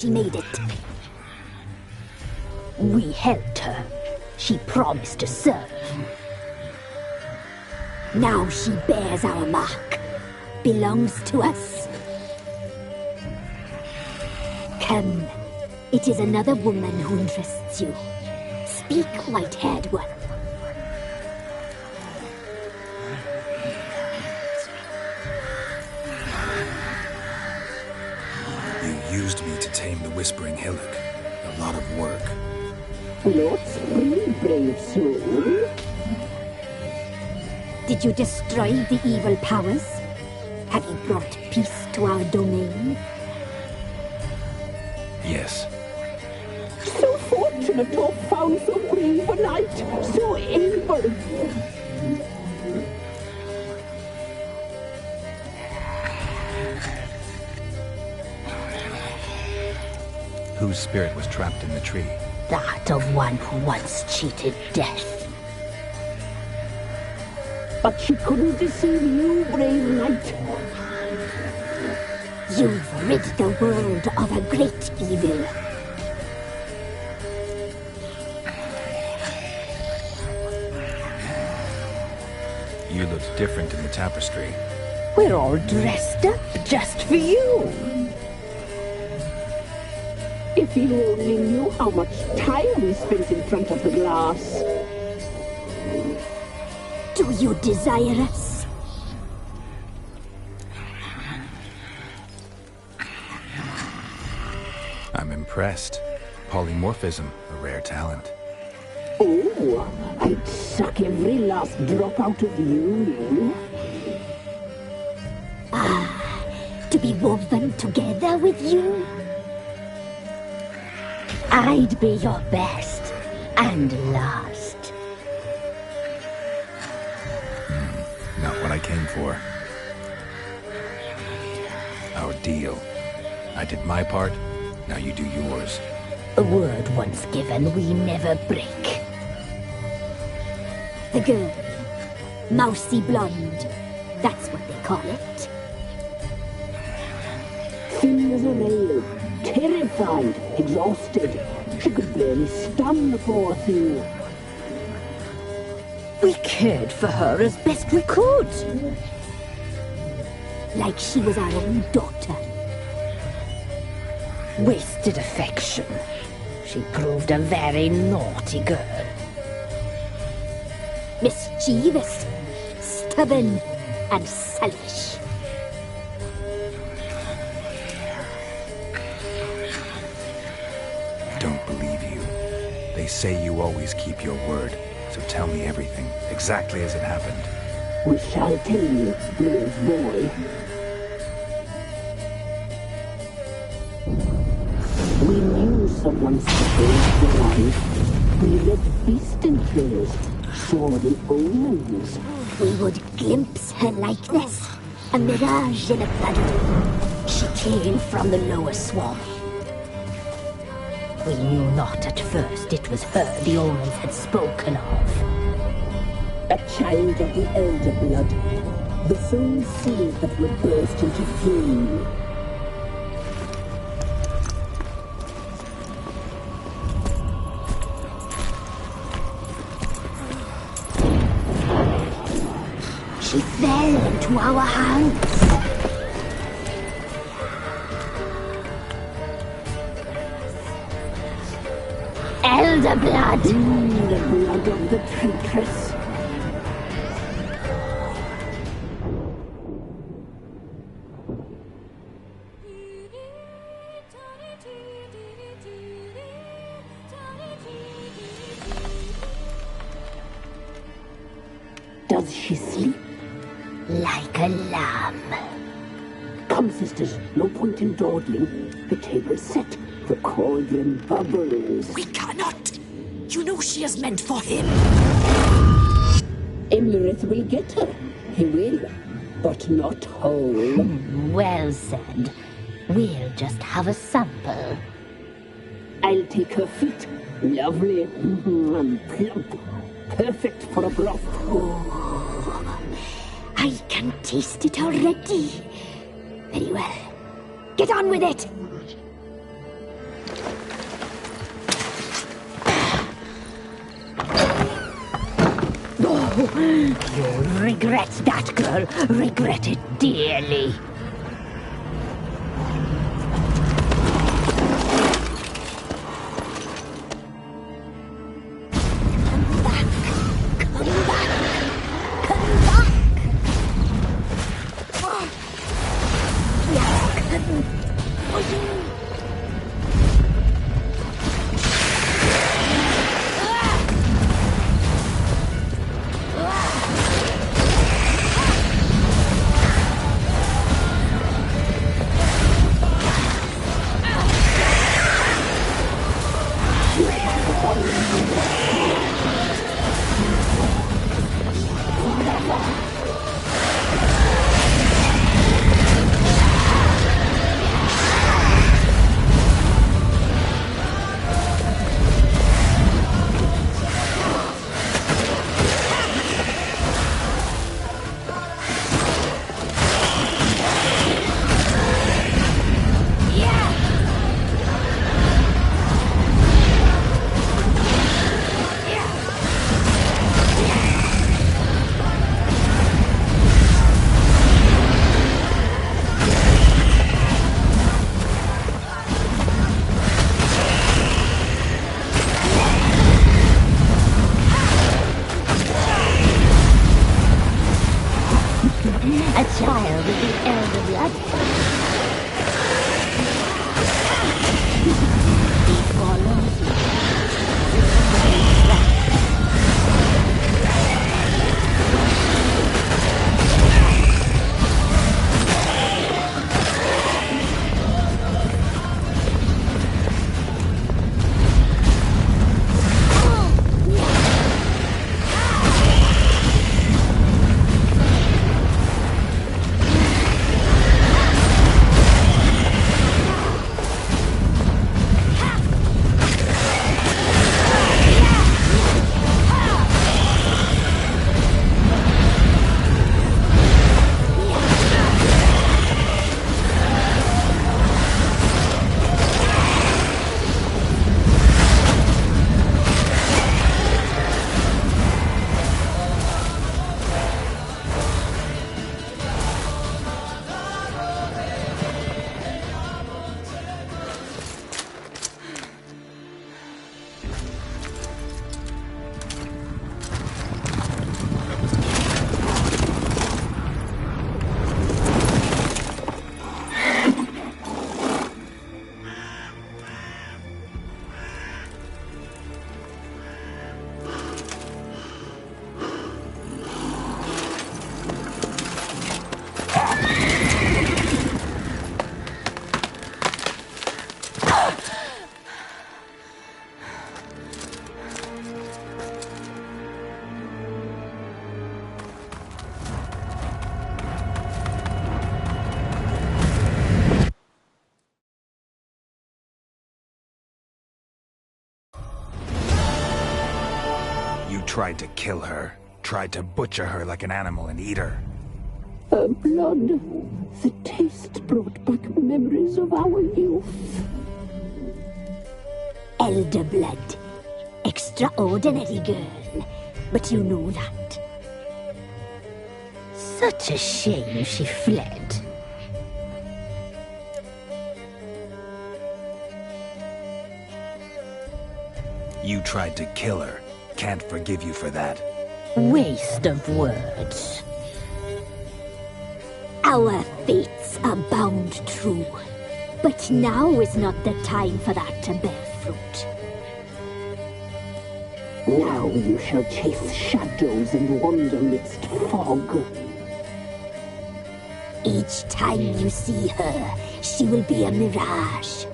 She made it. We helped her. She promised to serve. Now she bears our mark. Belongs to us. Come. It is another woman who interests you. Speak, white-haired one. You used me to tame the Whispering Hillock. A lot of work. Lots free, brave soul. Did you destroy the evil powers? Have you brought peace to our domain? Yes. So fortunate to have found so brave a knight, so able. Whose spirit was trapped in the tree? That of one who once cheated death. But she couldn't deceive you, brave knight. You've rid the world of a great evil. You looked different in the tapestry. We're all dressed up just for you. If you only knew how much time we spent in front of the glass. Do you desire us? I'm impressed. Polymorphism, a rare talent. Oh, I'd suck every last drop out of you. To be woven together with you? I'd be your best and last. Not what I came for. Our deal. I did my part, now you do yours. A word once given, we never break. The girl. Mousy blonde. That's what they call it. Thin as a rail, terrified, exhausted. She could barely stand the poor thing. We cared for her as best we could. Like she was our own daughter. Wasted affection. She proved a very naughty girl. Mischievous, stubborn, and selfish. Don't believe you. They say you always keep your word, so tell me everything, exactly as it happened. We shall tell you, brave boy. We knew someone supposed to life. We read beast entrails, saw the omens. We would glimpse her likeness, a mirage in a puddle. She came from the lower swamp. We knew not at first it was her the omens had spoken of. A child of the elder blood, the same seed that would burst into flame. She fell into our hands. Elder blood! The blood of the traitress. Does she sleep? Like a lamb. Come, sisters, no point in dawdling. The table's set. The cauldron bubbles. We cannot! You know she is meant for him! Imlerith will get her. He will, but not whole. Well said. We'll just have a sample. I'll take her feet. Lovely and plump. Perfect for a broth. Oh, I can taste it already. Very well. Get on with it! You'll regret that, girl. Regret it dearly. A child of the elder blood. He follows you. Tried to kill her. Tried to butcher her like an animal and eat her. Her blood. The taste brought back memories of our youth. Elder blood. Extraordinary girl. But you know that. Such a shame she fled. You tried to kill her. Can't forgive you for that. Waste of words. Our fates are bound true. But now is not the time for that to bear fruit. Now you shall chase shadows and wander midst fog. Each time you see her, she will be a mirage.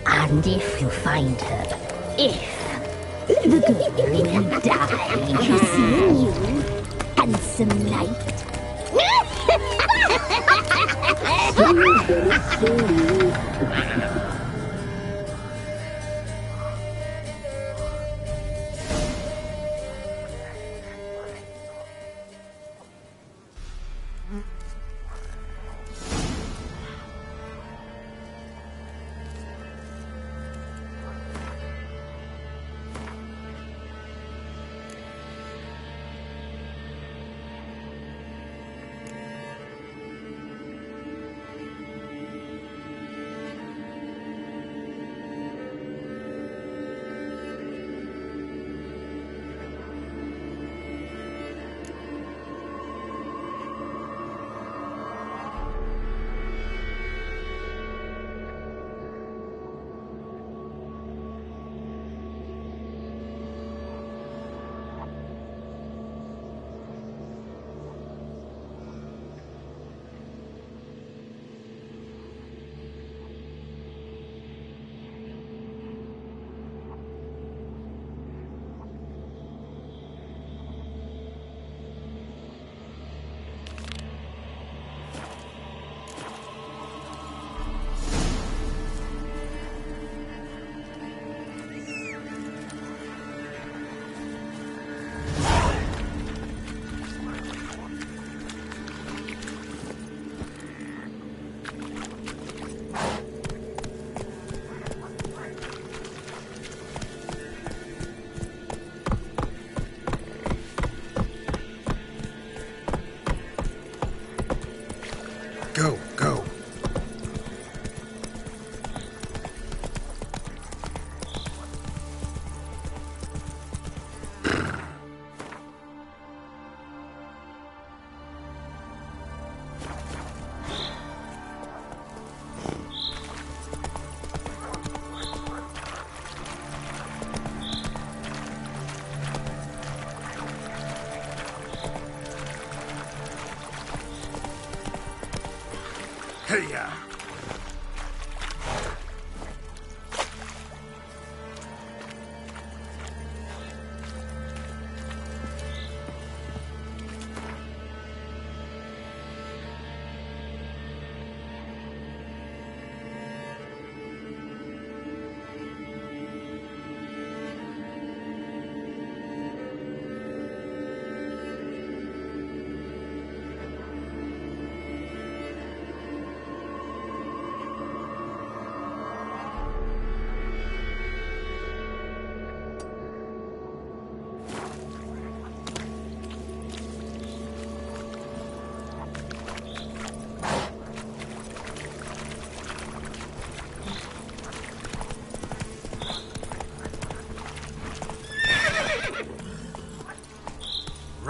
And if you find her, the girl will die. You see you, handsome knight.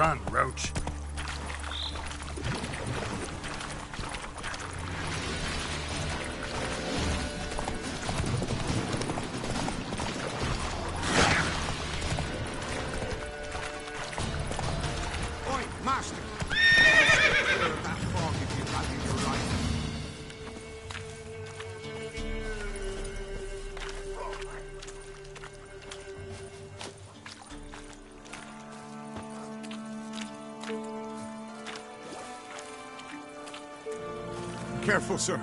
Run, Roach. Oi, Master! Clear of that fog if you value your life. Careful, sir.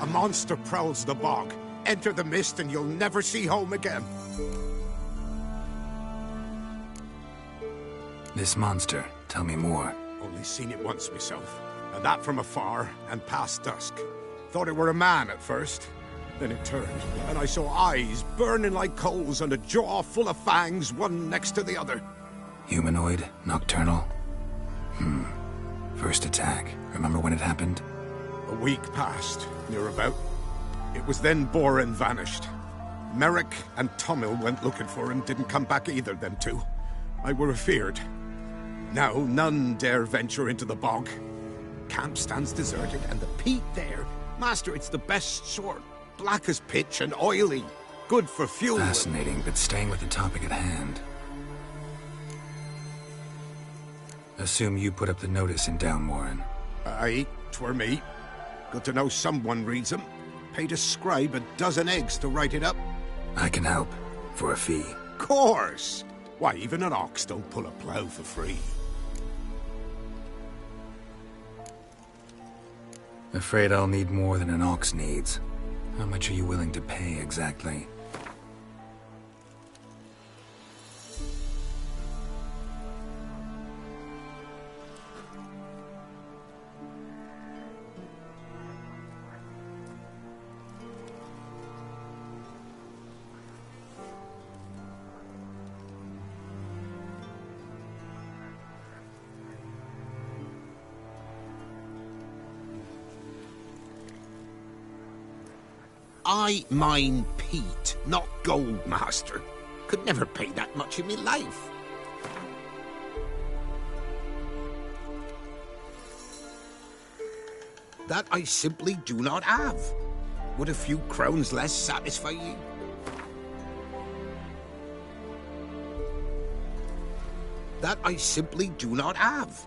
A monster prowls the bog. Enter the mist and you'll never see home again. This monster, tell me more. Only seen it once myself, and that from afar and past dusk. Thought it were a man at first. Then it turned, and I saw eyes burning like coals and a jaw full of fangs, one next to the other. Humanoid? Nocturnal? First attack. Remember when it happened? A week passed, near about. It was then Boren vanished. Merrick and Tomil went looking for him, didn't come back either, them two. I were afeard. Now none dare venture into the bog. Camp stands deserted, and the peat there, Master, it's the best sort. Black as pitch and oily. Good for fuel. Fascinating, but staying with the topic at hand. Assume you put up the notice in Downwarren. Aye, 'twere me. Good to know someone reads them. Paid a scribe a dozen eggs to write it up. I can help. For a fee. Course! Why, even an ox don't pull a plough for free. Afraid I'll need more than an ox needs. How much are you willing to pay exactly? I mine peat, not gold, Master. Could never pay that much in me life. That I simply do not have. Would a few crowns less satisfy ye? That I simply do not have.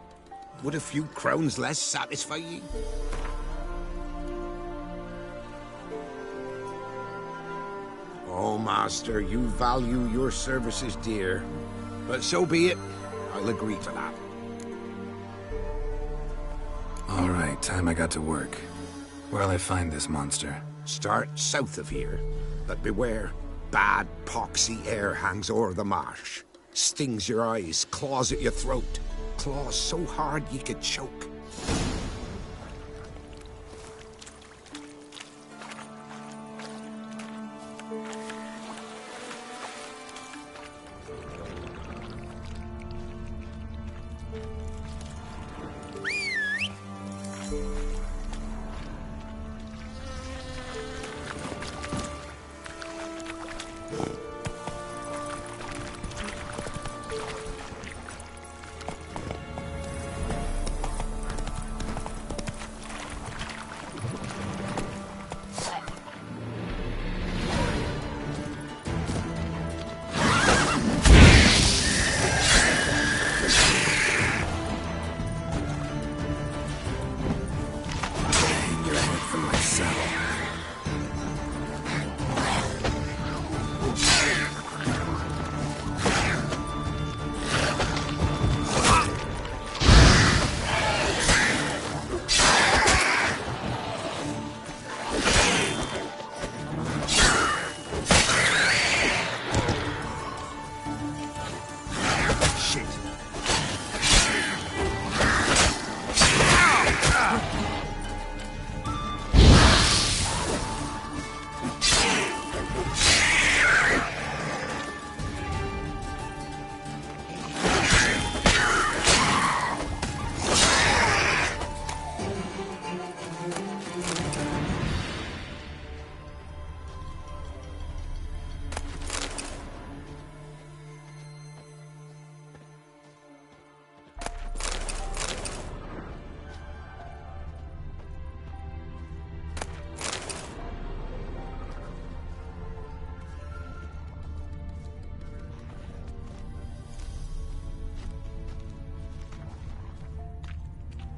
Would a few crowns less satisfy ye? Oh, Master, you value your services dear. But so be it. I'll agree to that. All right, time I got to work. Where'll I find this monster? Start south of here. But beware, bad poxy air hangs o'er the marsh. Stings your eyes, claws at your throat. Claws so hard ye could choke.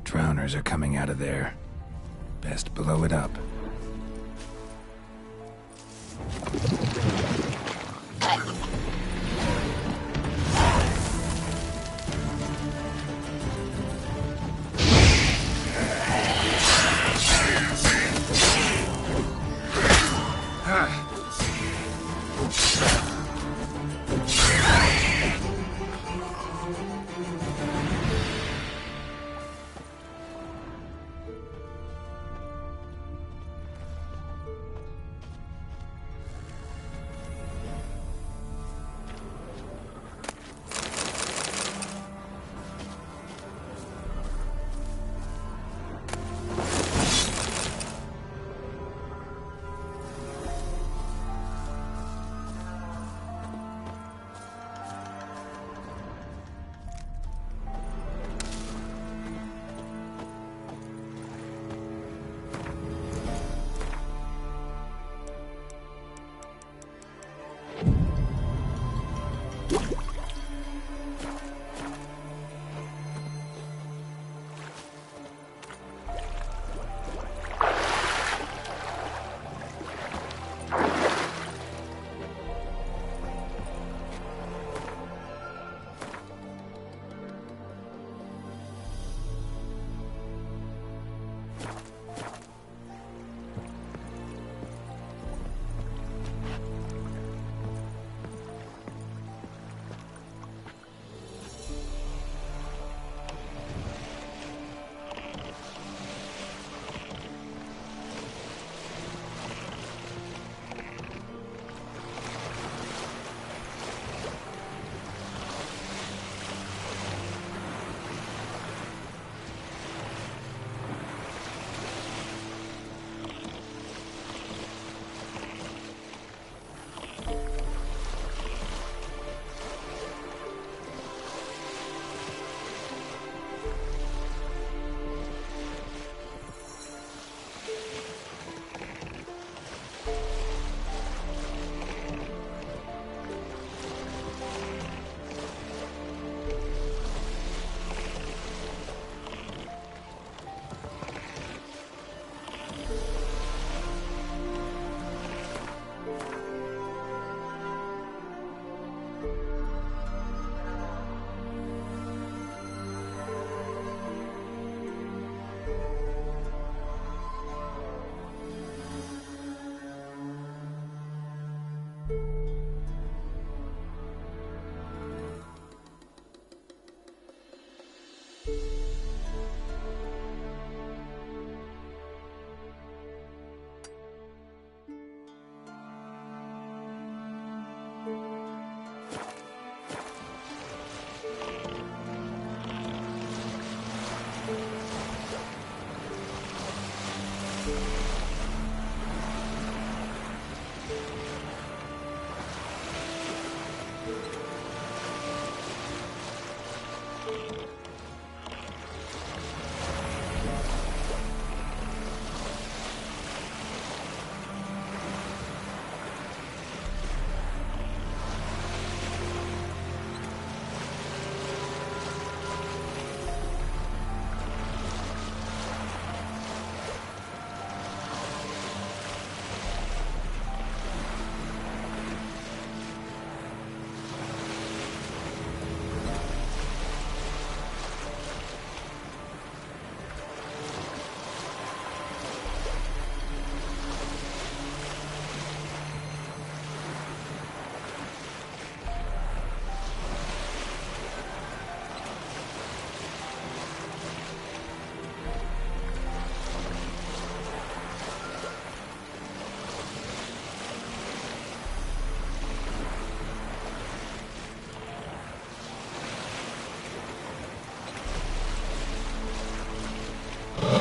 Drowners are coming out of there. Best blow it up.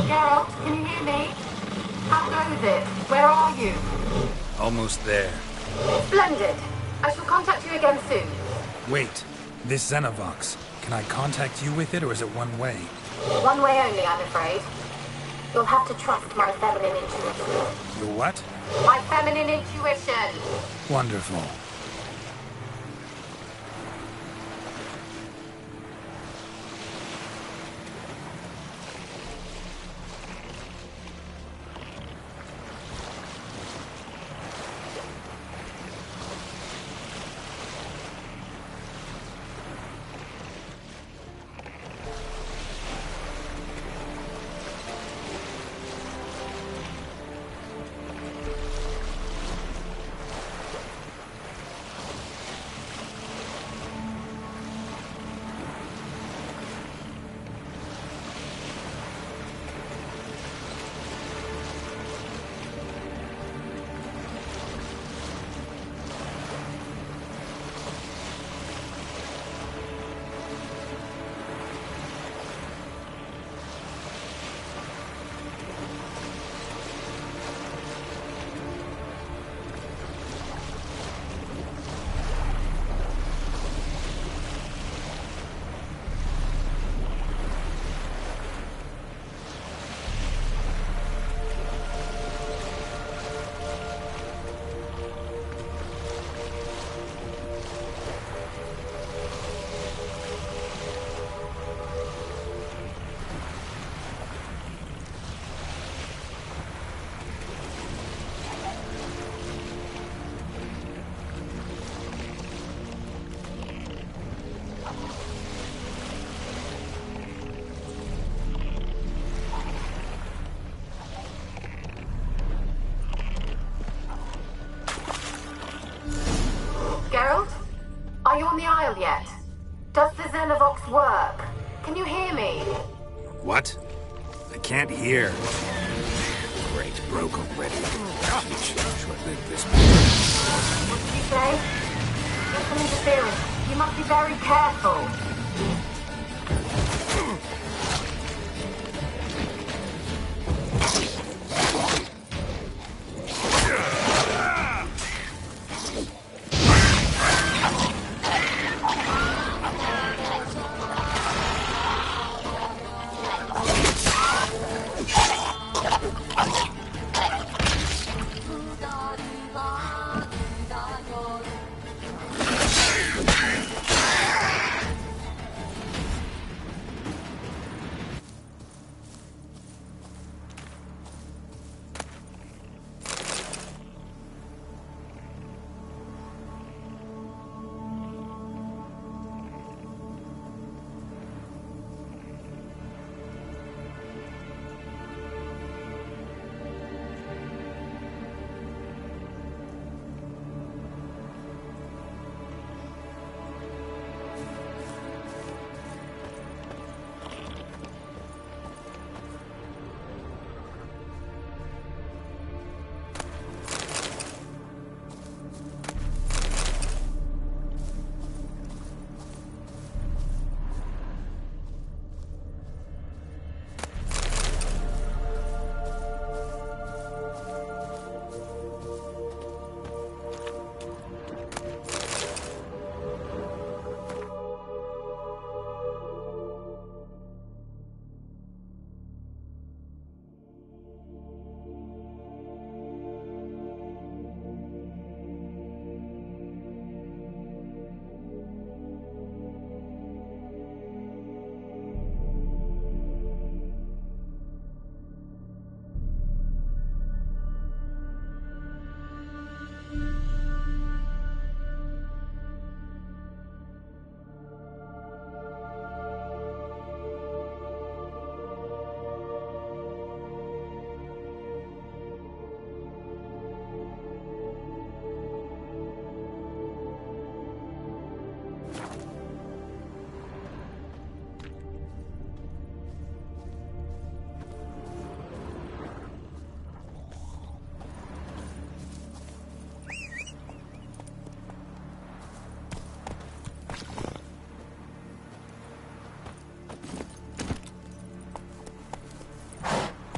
Geralt, can you hear me? How goes it? Where are you? Almost there. Splendid. I shall contact you again soon. Wait. This Xenovox. Can I contact you with it, or is it one way? One way only, I'm afraid. You'll have to trust my feminine intuition. Your what? My feminine intuition! Wonderful. Are you on the Isle yet? Does the Xenovox work? Can you hear me? What? I can't hear. Great, broke already. Short-lived this. What did you say? There's some interference. You must be very careful.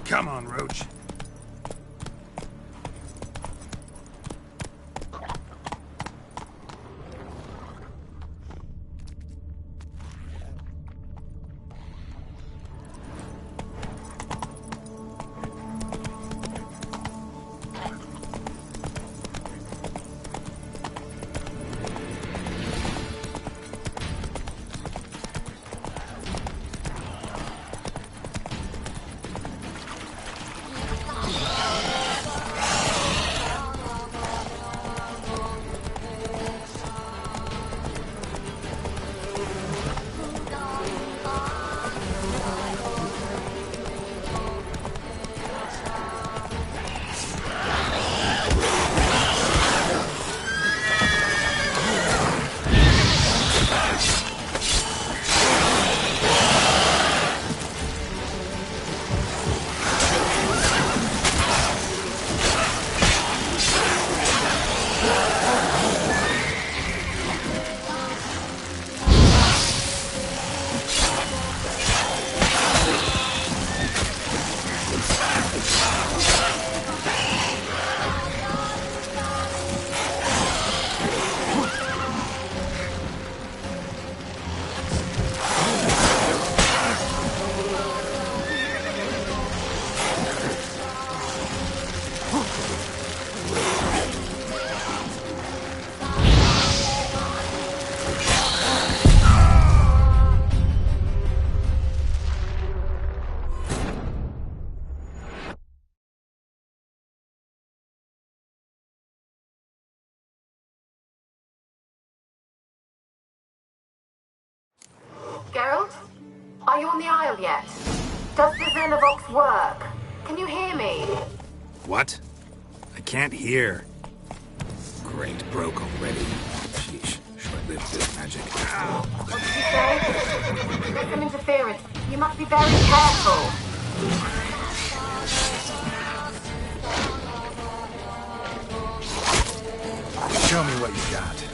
Come on, Roach. Geralt? Are you on the Isle yet? Does the Xenovox work? Can you hear me? What? I can't hear. Great, broke already. Sheesh, short-lived. with this magic. What did you say? There's some interference. You must be very careful. Show me what you got.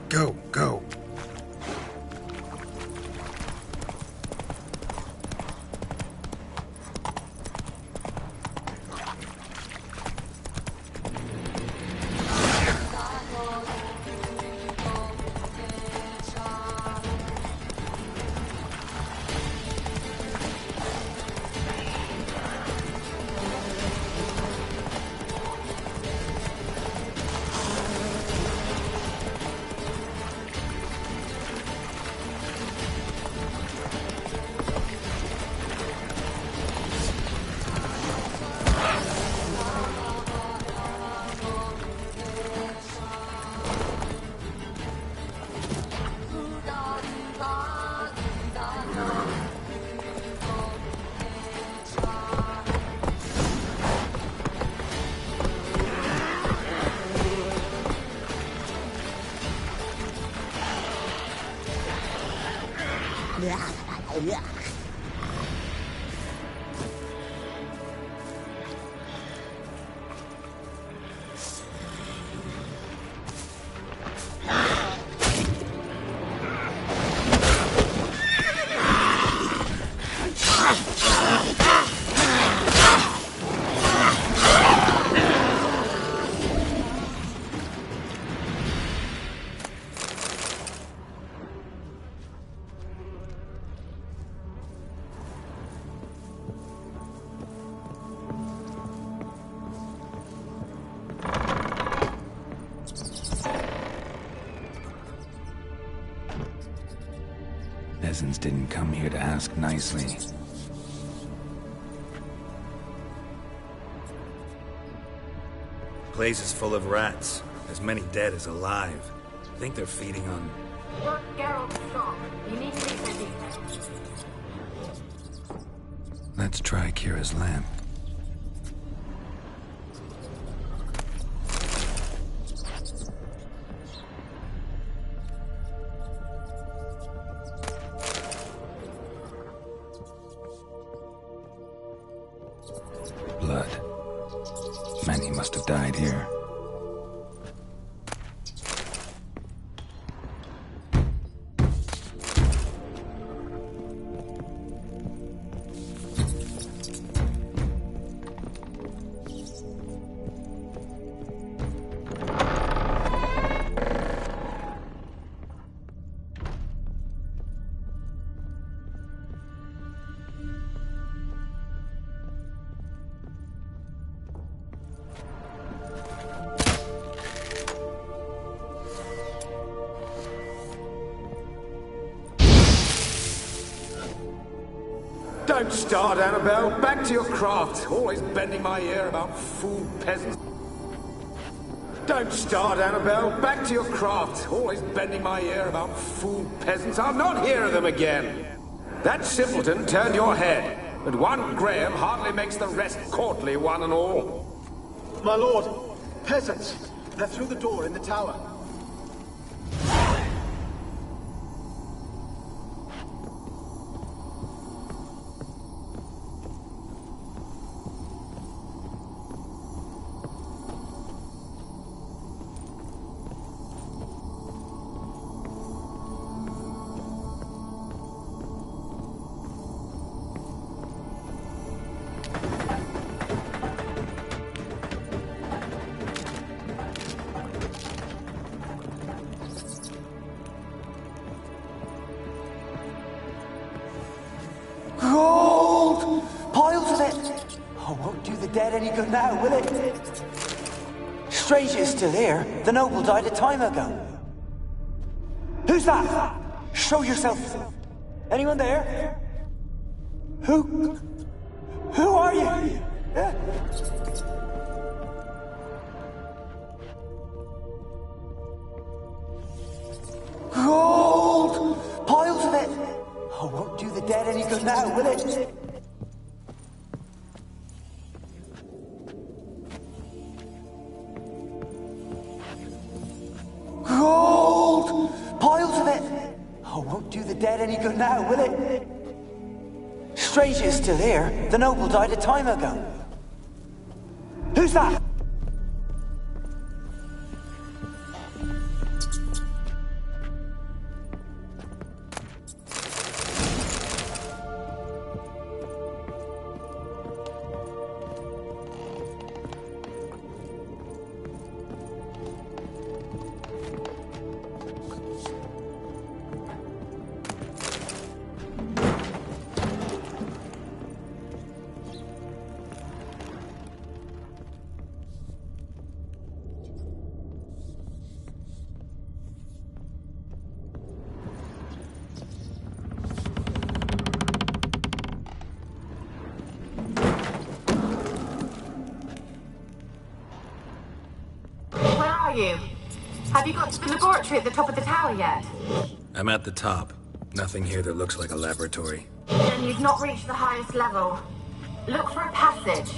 Go, go. Peasants didn't come here to ask nicely. Place is full of rats. As many dead as alive. I think they're feeding on... Look, Geralt, stop. You need to leave the details. Let's try Kira's lamp. Blood. Many must have died here. Don't start, Annabelle. Back to your craft. Always bending my ear about fool peasants. Don't start, Annabelle. Back to your craft. Always bending my ear about fool peasants. I'll not hear of them again. That simpleton turned your head, but one Graham hardly makes the rest courtly, one and all. My lord, peasants. They're through the door in the tower. Gold! Piles of it! Oh, won't do the dead any good now, will it? Strange it's still here. The noble died a time ago. Who's that? Show yourself. Anyone there? Who are you? Yeah? Gold! Piles of it! Oh, won't do the dead any good now, will it? Gold! Piles of it! Oh, won't do the dead any good now, will it? Strange it's still here. The noble died a time ago. Who's that? Have you got to the laboratory at the top of the tower yet? I'm at the top. Nothing here that looks like a laboratory. Then you've not reached the highest level. Look for a passage.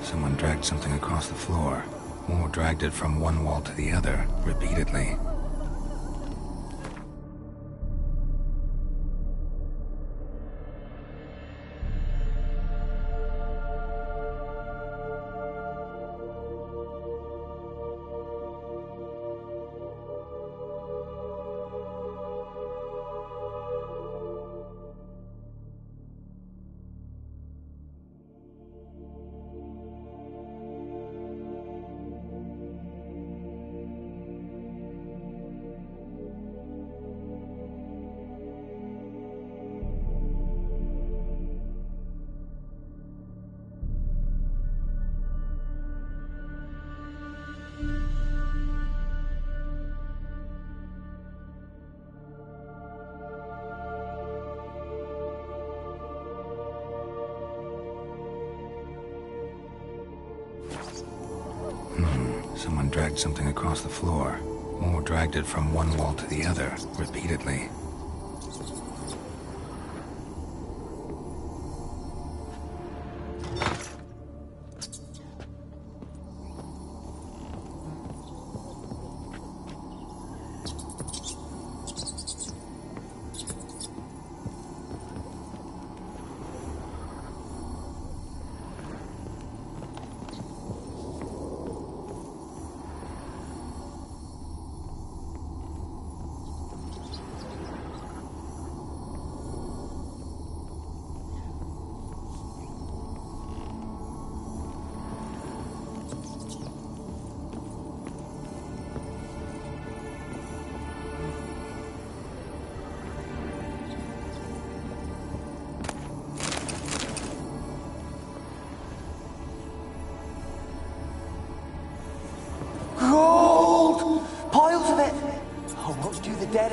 Someone dragged something across the floor, or dragged it from one wall to the other, repeatedly. Someone dragged something across the floor, or dragged it from one wall to the other, repeatedly.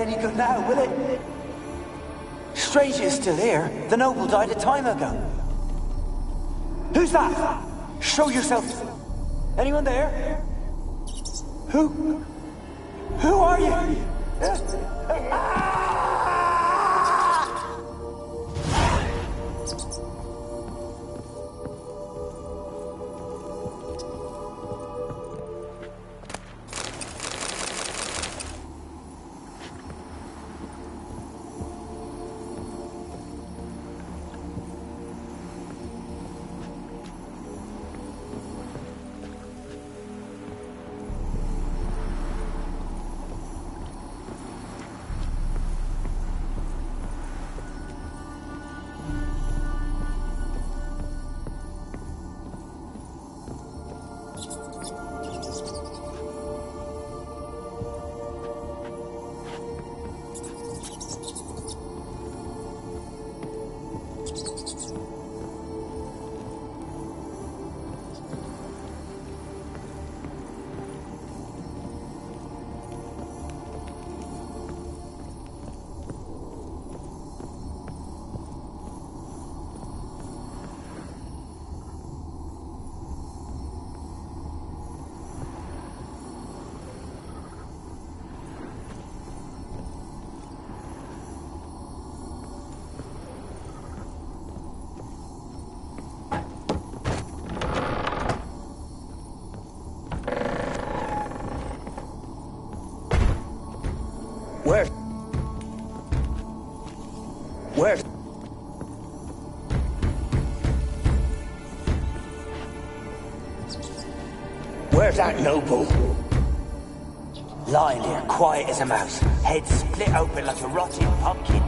any good now, will it? Stranger is still here. The noble died a time ago. Who's that? Show yourself. Anyone there? Who are you? Where? Where's that noble? Lying here, quiet as a mouse, head split open like a rotting pumpkin.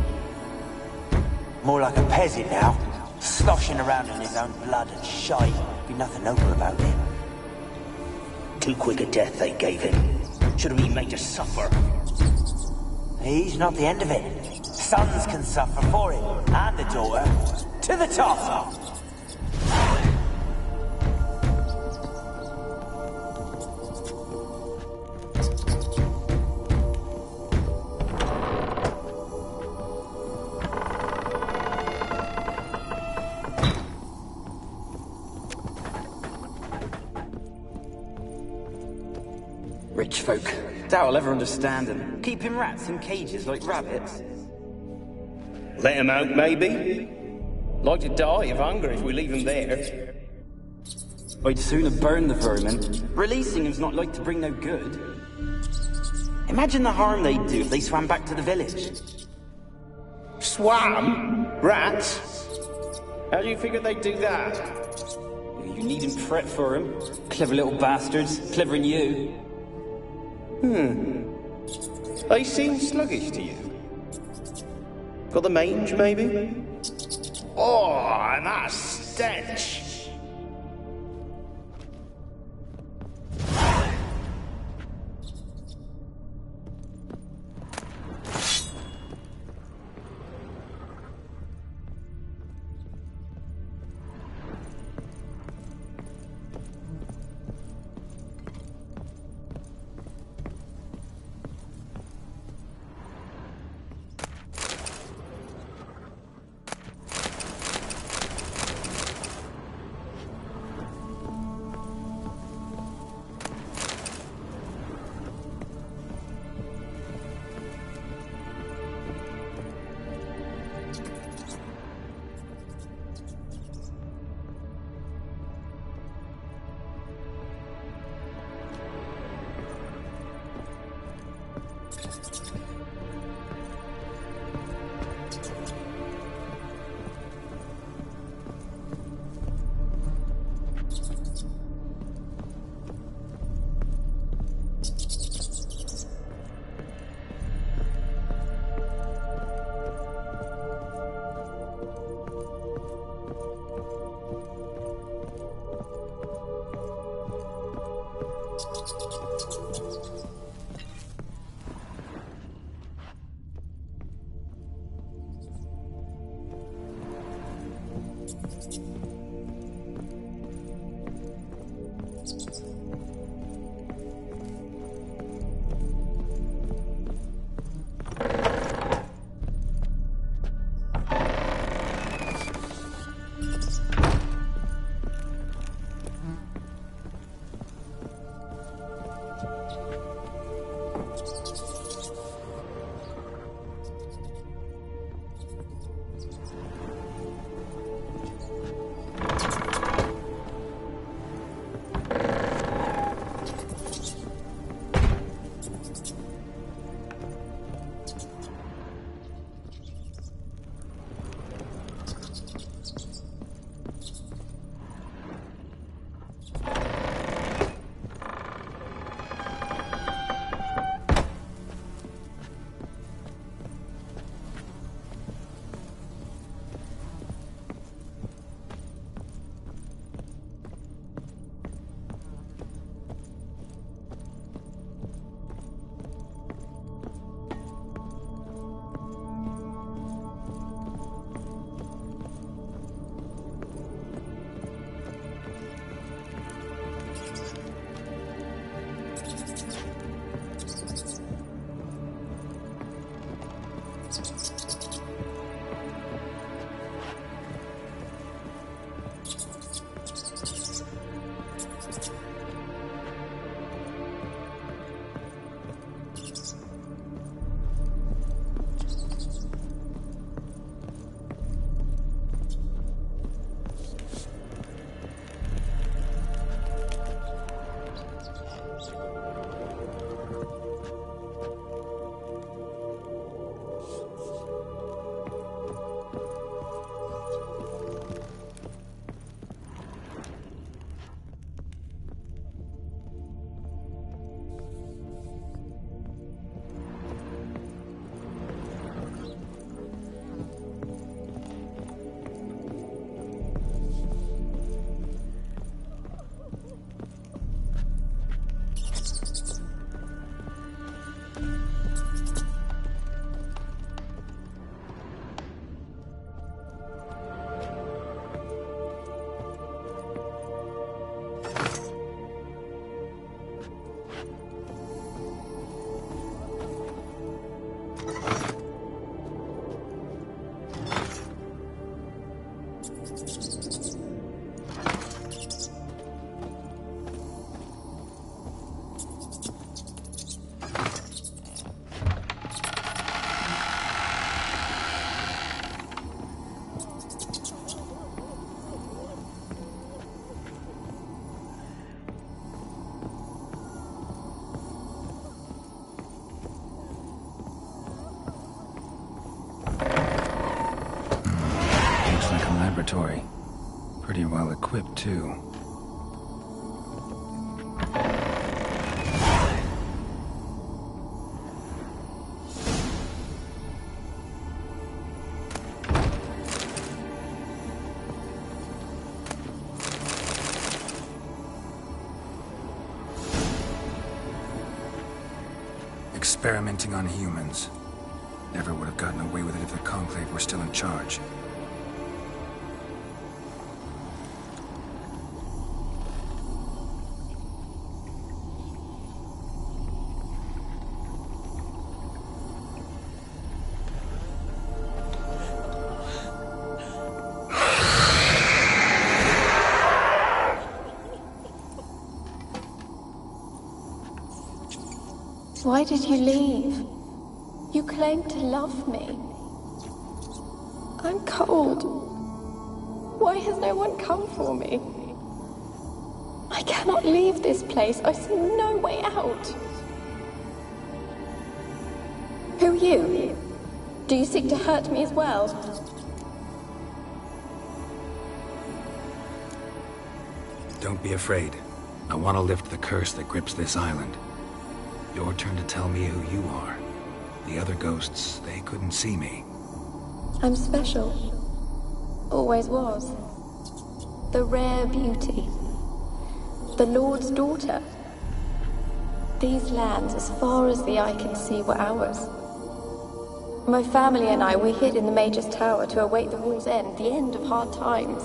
More like a peasant now, sloshing around in his own blood and shite. Be nothing noble about him. Too quick a death they gave him. Should have been made to suffer. He's not the end of it. Sons can suffer for it, and the daughter. To the top! Rich folk. Doubt I'll ever understand them. Keeping rats in cages like rabbits. Let him out, maybe? Like to die of hunger if we leave him there. I'd sooner burn the vermin. Releasing him's not like to bring no good. Imagine the harm they'd do if they swam back to the village. Swam? Rats? How do you figure they'd do that? You needn't fret for him. Clever little bastards. Clever than you. They seem sluggish to you. Got the mange, maybe? Oh, and that stench! Looks like a laboratory. Pretty well equipped, too. Experimenting on humans. Never would have gotten away with it if the Conclave were still in charge. Why did you leave? You claimed to love me. I'm cold. Why has no one come for me? I cannot leave this place. I see no way out. Who are you? Do you seek to hurt me as well? Don't be afraid. I want to lift the curse that grips this island. Your turn to tell me who you are. The other ghosts, they couldn't see me. I'm special. Always was. The rare beauty. The Lord's daughter. These lands, as far as the eye can see, were ours. My family and I, we hid in the Mage's Tower to await the war's end, the end of hard times.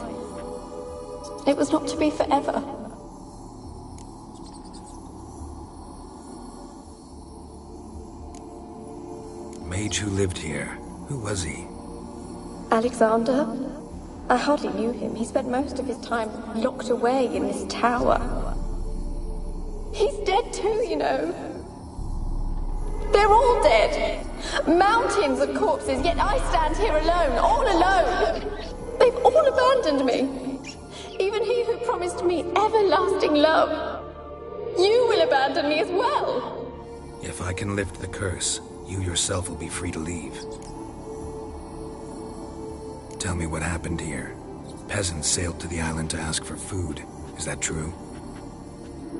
It was not to be forever. Mage who lived here. Who was he? Alexander? I hardly knew him. He spent most of his time locked away in this tower. He's dead too, you know. They're all dead. Mountains of corpses, yet I stand here alone, all alone. They've all abandoned me. Even he who promised me everlasting love. You will abandon me as well. If I can lift the curse, you yourself will be free to leave. Tell me what happened here. Peasants sailed to the island to ask for food. Is that true?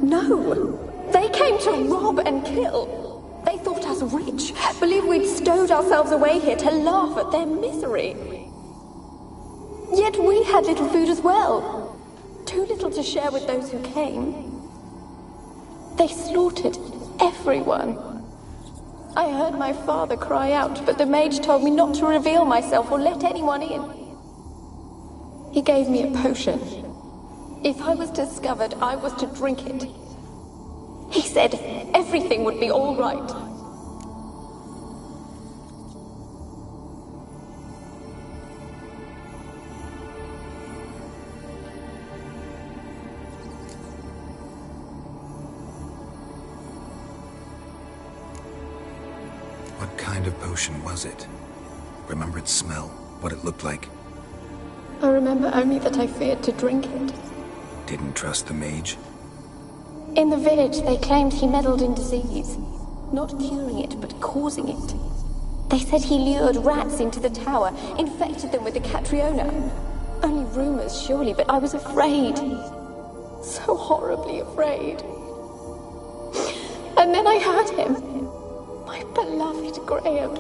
No. They came to rob and kill. They thought us rich, believed we'd stowed ourselves away here to laugh at their misery. Yet we had little food as well. Too little to share with those who came. They slaughtered everyone. I heard my father cry out, but the mage told me not to reveal myself or let anyone in. He gave me a potion. If I was discovered, I was to drink it. He said everything would be all right. What kind of potion was it? Remember its smell? What it looked like? I remember only that I feared to drink it. Didn't trust the mage? In the village, they claimed he meddled in disease. Not curing it, but causing it. They said he lured rats into the tower, infected them with the Catriona. Only rumors, surely, but I was afraid. So horribly afraid. And then I heard him. My beloved Graham.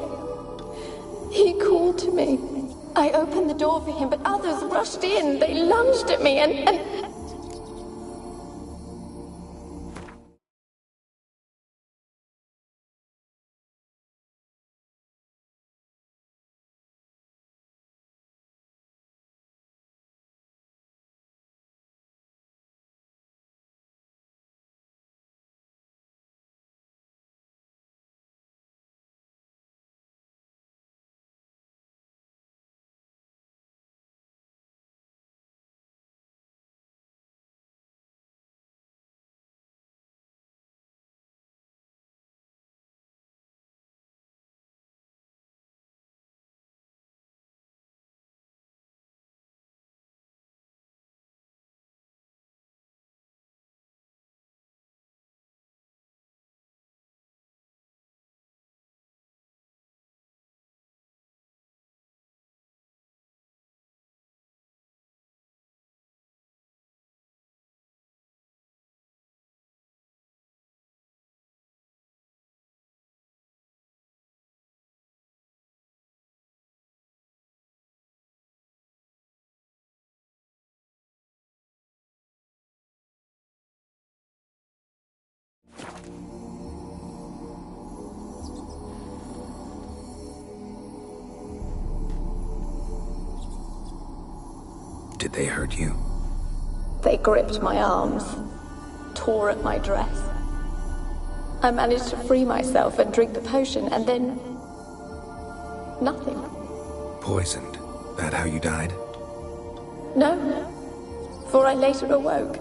He called to me. I opened the door for him, but others rushed in. They lunged at me and Did they hurt you? They gripped my arms, tore at my dress. I managed to free myself and drink the potion, and then... nothing. Poisoned? That how you died? No, for I later awoke.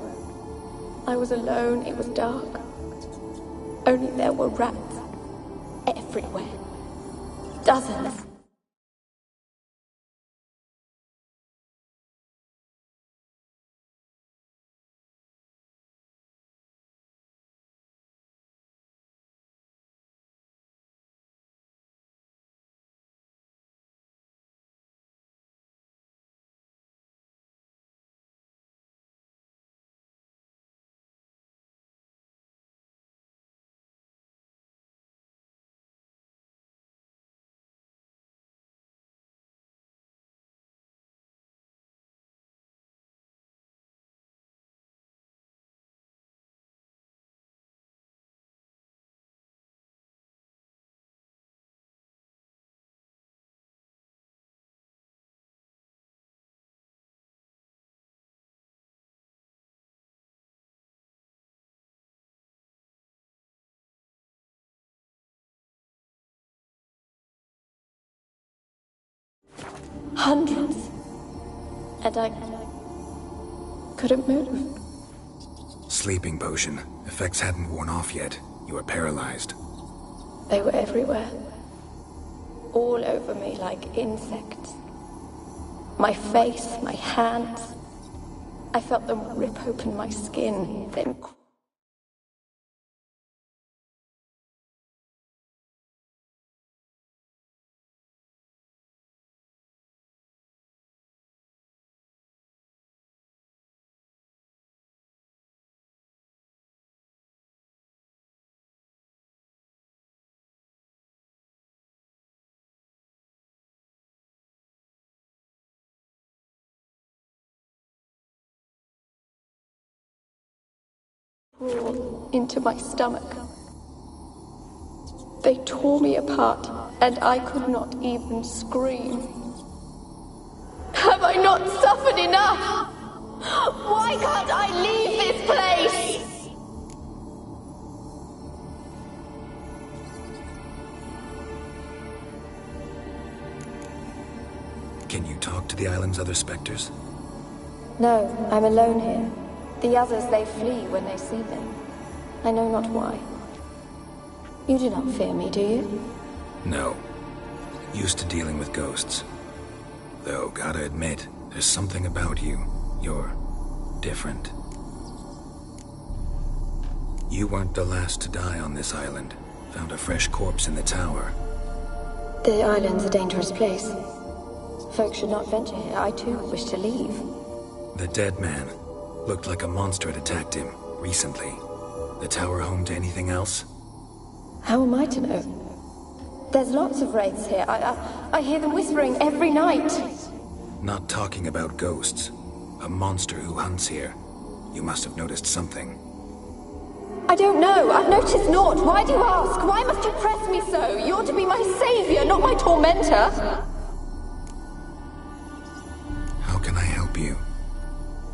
I was alone, it was dark. Only there were rats everywhere. Dozens. Hundreds. And I couldn't move. Sleeping potion. Effects hadn't worn off yet. You were paralyzed. They were everywhere. All over me like insects. My face, my hands. I felt them rip open my skin, then... crawl into my stomach. They tore me apart, and I could not even scream. Have I not suffered enough? Why can't I leave this place? Can you talk to the island's other specters? No, I'm alone here. The others, they flee when they see me. I know not why. You do not fear me, do you? No. Used to dealing with ghosts. Though, gotta admit, there's something about you. You're different. You weren't the last to die on this island. Found a fresh corpse in the tower. The island's a dangerous place. Folk should not venture here. I too wish to leave. The dead man. Looked like a monster had attacked him, recently. The tower home to anything else? How am I to know? There's lots of wraiths here. I hear them whispering every night. Not talking about ghosts. A monster who hunts here. You must have noticed something. I don't know. I've noticed naught. Why do you ask? Why must you press me so? You're to be my savior, not my tormentor. How can I help you?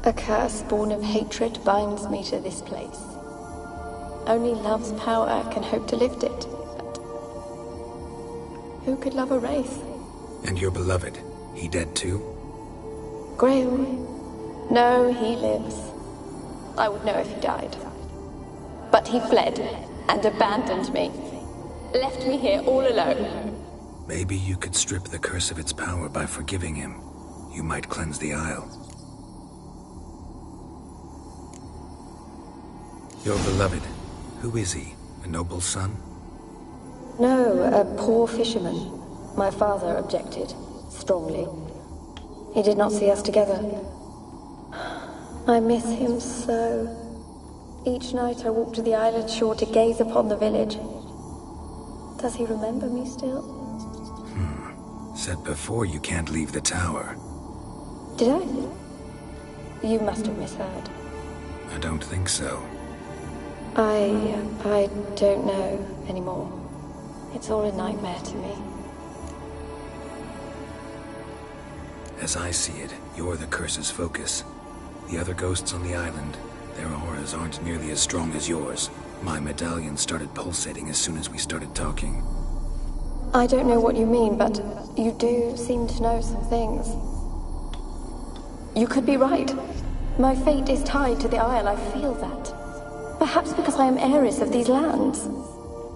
A curse born of hatred binds me to this place. Only love's power can hope to lift it. But who could love a wraith? And your beloved, he dead too? Grail? No, he lives. I would know if he died. But he fled and abandoned me. Left me here all alone. Maybe you could strip the curse of its power by forgiving him. You might cleanse the Isle. Your beloved, who is he? A noble son? No, a poor fisherman. My father objected, strongly. He did not see us together. I miss him so. Each night I walk to the island shore to gaze upon the village. Does he remember me still? Said before you can't leave the tower. Did I? You must have misheard. I don't think so. I don't know anymore. It's all a nightmare to me. As I see it, you're the curse's focus. The other ghosts on the island, their auras aren't nearly as strong as yours. My medallion started pulsating as soon as we started talking. I don't know what you mean, but you do seem to know some things. You could be right. My fate is tied to the Isle, I feel that. Perhaps because I am heiress of these lands.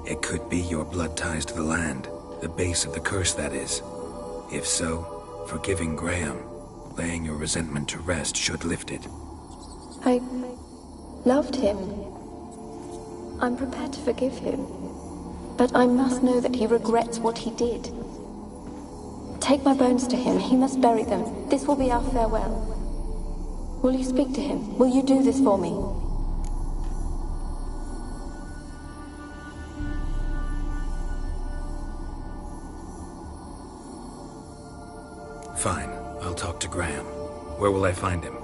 It could be your blood ties to the land, the base of the curse, that is. If so, forgiving Graham, laying your resentment to rest should lift it. I loved him. I'm prepared to forgive him. But I must know that he regrets what he did. Take my bones to him. He must bury them. This will be our farewell. Will you speak to him? Will you do this for me? Fine. I'll talk to Graham. Where will I find him?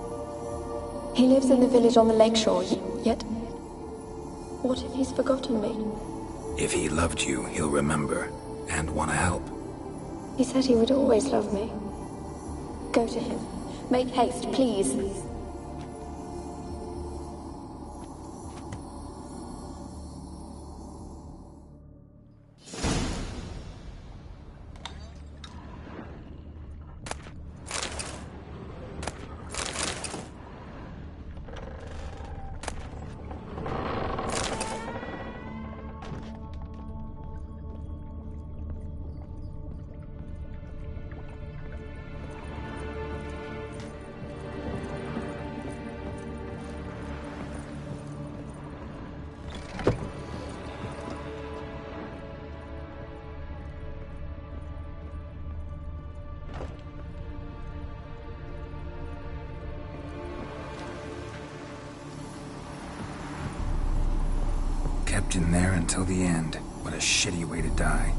He lives in the village on the lakeshore, yet... What if he's forgotten me? If he loved you, he'll remember, and want to help. He said he would always love me. Go to him. Make haste, please. Kept in there until the end. What a shitty way to die.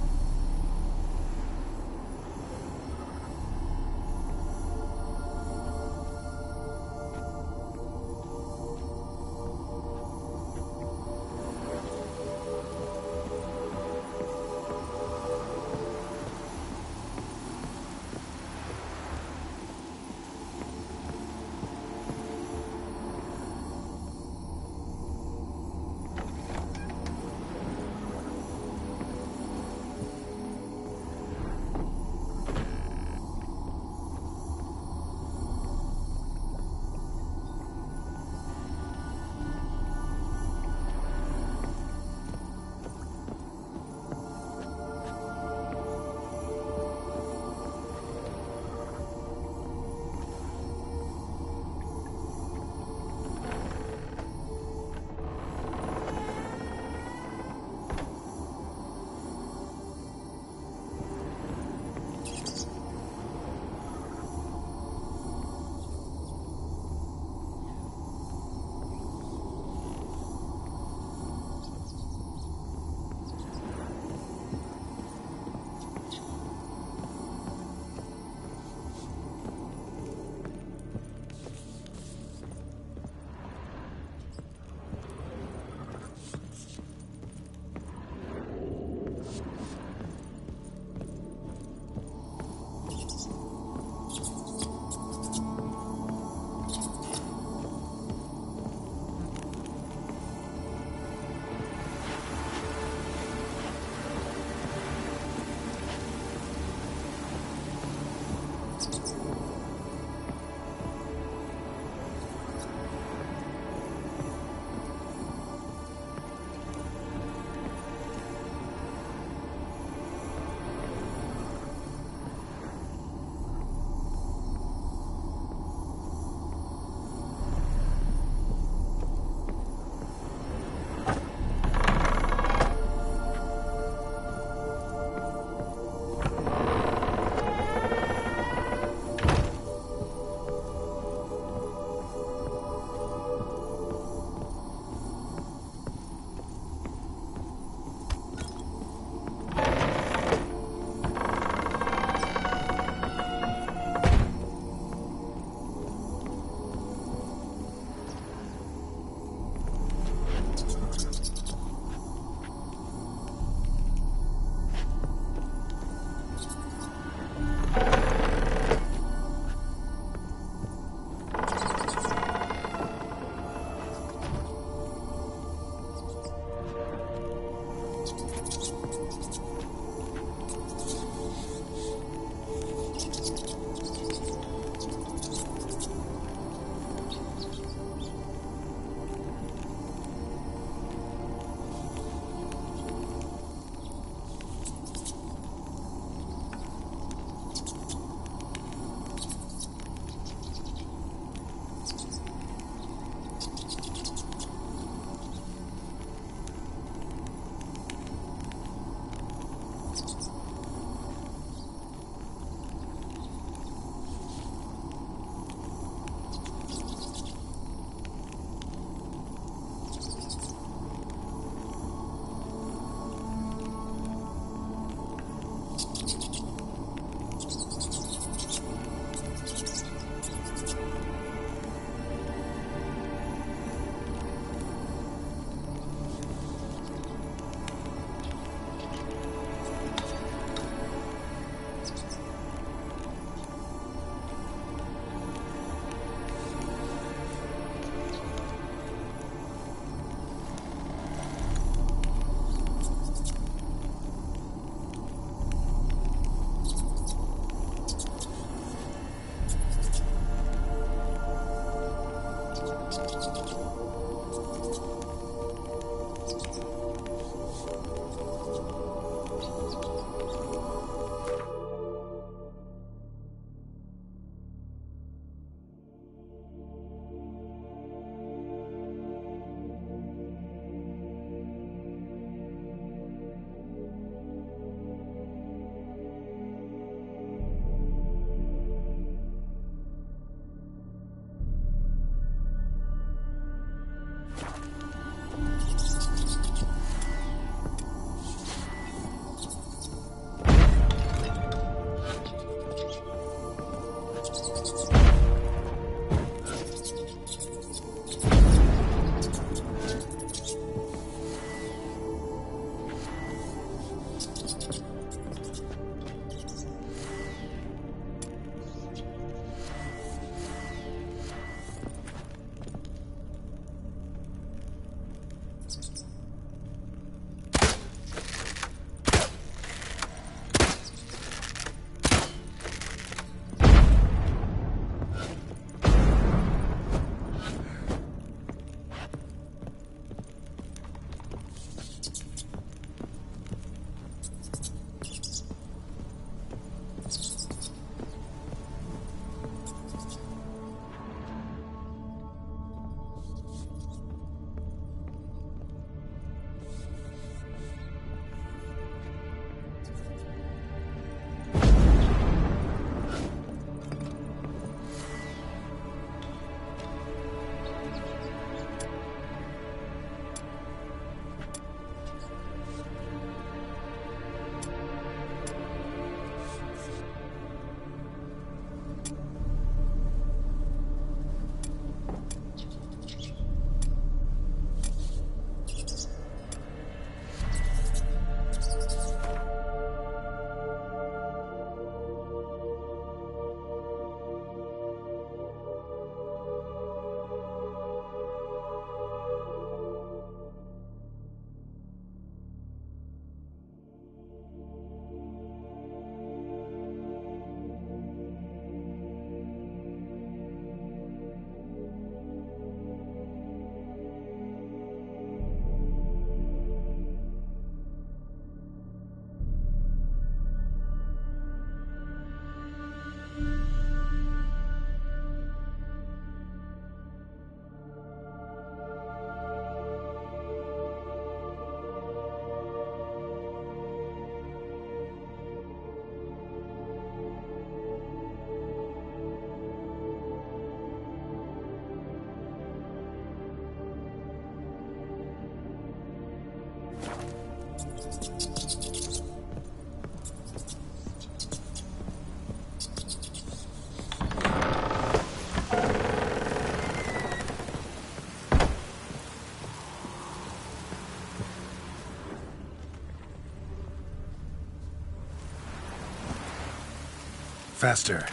Faster.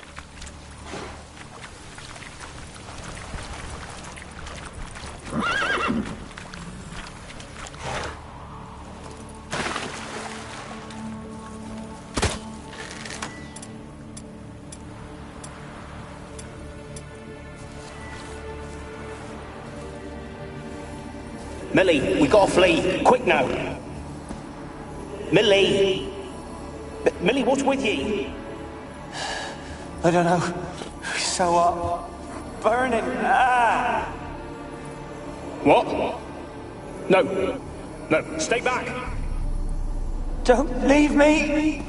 Millie, we gotta flee. Quick now. Millie! Millie, what's with ye? I don't know. So hot. Burning. Ah! What? No. No, stay back. Don't leave me!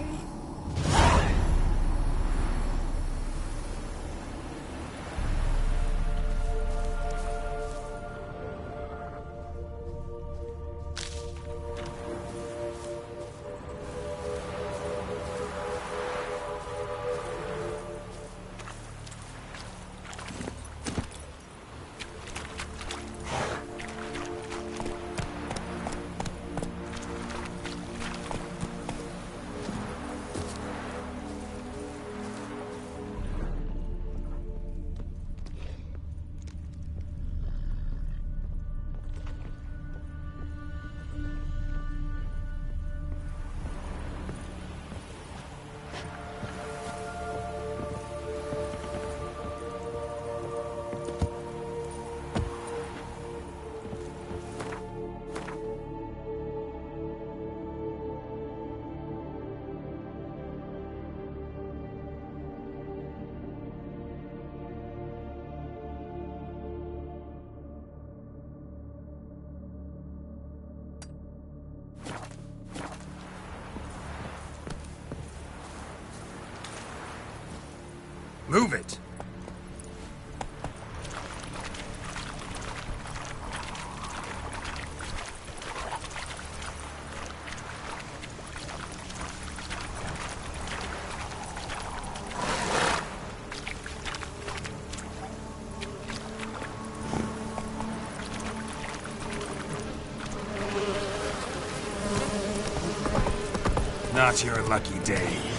Move it! Not your lucky day.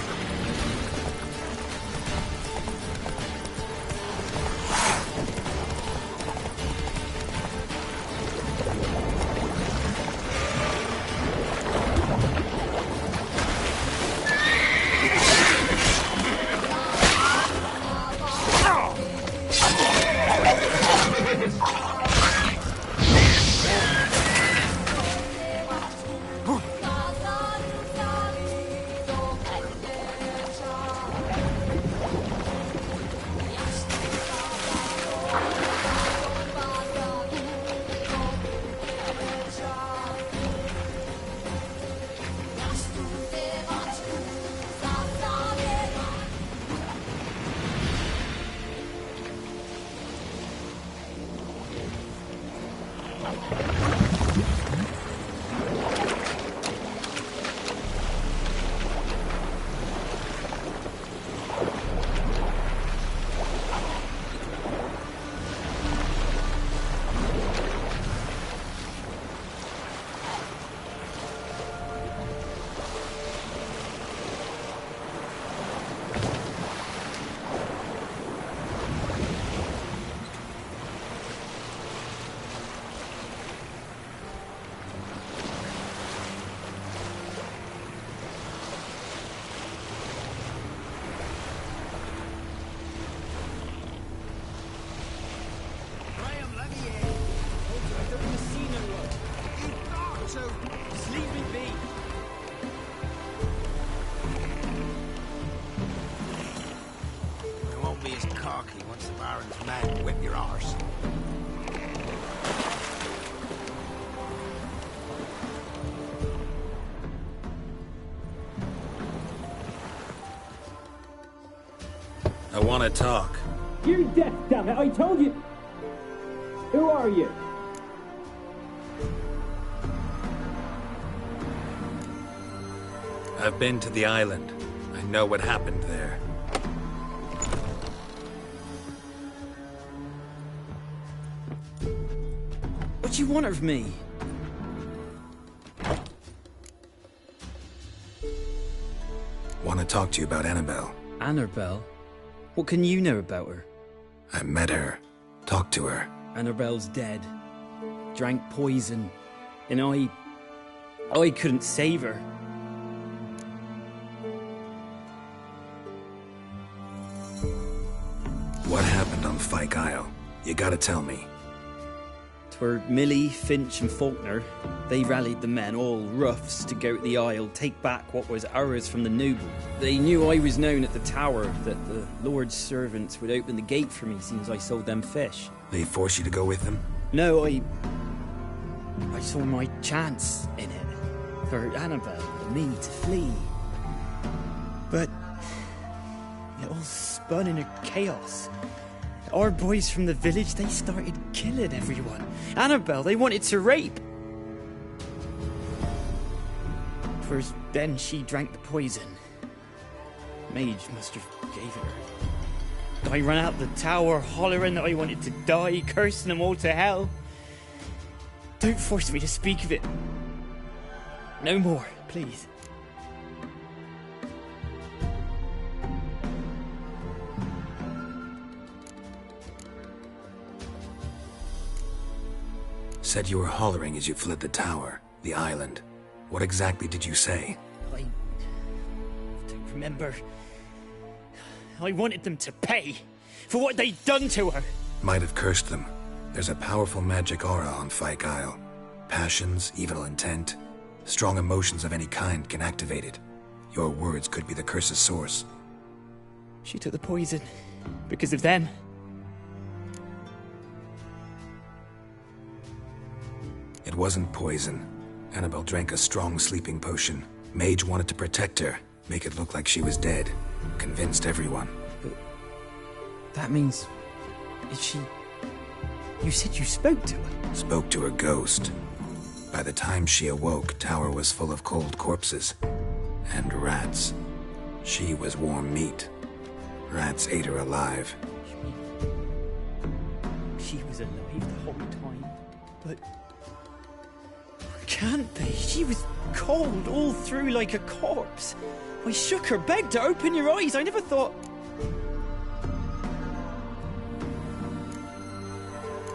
I want to talk. You're deaf, damn it! I told you! Who are you? I've been to the island. I know what happened there. What do you want of me? Want to talk to you about Annabelle. Annabelle? What can you know about her? I met her. Talked to her. Annabelle's dead. Drank poison. And I couldn't save her. What happened on Fyke Isle? You gotta tell me. 'Twere Millie, Finch and Faulkner. They rallied the men, all roughs, to go to the Isle, take back what was ours from the noble. They knew I was known at the tower, that the Lord's servants would open the gate for me since I sold them fish. They force you to go with them? No, I saw my chance in it. For Annabelle and me to flee. But it all spun in a chaos. Our boys from the village, they started killing everyone. Annabelle, they wanted to rape. First, then she drank the poison. Mage must have gave it her. I ran out the tower, hollering that I wanted to die, cursing them all to hell. Don't force me to speak of it. No more, please. Said you were hollering as you fled the tower, the island. What exactly did you say? I don't remember. I wanted them to pay for what they'd done to her. Might have cursed them. There's a powerful magic aura on Fyke Isle. Passions, evil intent, strong emotions of any kind can activate it. Your words could be the curse's source. She took the poison because of them. It wasn't poison. Annabelle drank a strong sleeping potion. Mage wanted to protect her, make it look like she was dead. Convinced everyone. But that means... is she... You said you spoke to her? Spoke to her ghost. By the time she awoke, tower was full of cold corpses. And rats. She was warm meat. Rats ate her alive. She was alive the whole time, but... Can't be. She was cold all through like a corpse. I shook her, begged her, open your eyes. I never thought...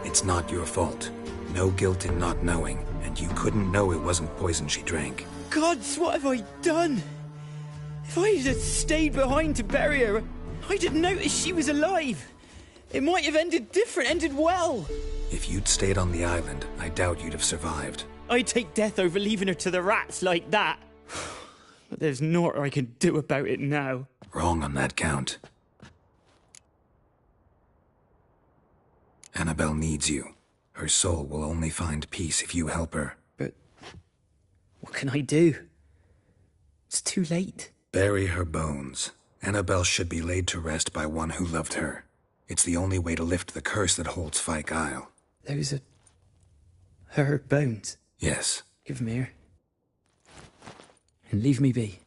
It's not your fault. No guilt in not knowing, and you couldn't know it wasn't poison she drank. Gods, what have I done? If I had stayed behind to bury her, I'd have noticed she was alive. It might have ended different, ended well. If you'd stayed on the island, I doubt you'd have survived. I'd take death over leaving her to the rats like that. But there's naught I can do about it now. Wrong on that count. Annabelle needs you. Her soul will only find peace if you help her. But what can I do? It's too late. Bury her bones. Annabelle should be laid to rest by one who loved her. It's the only way to lift the curse that holds Fyke Isle. Those are... her bones? Yes. Give them here. And leave me be.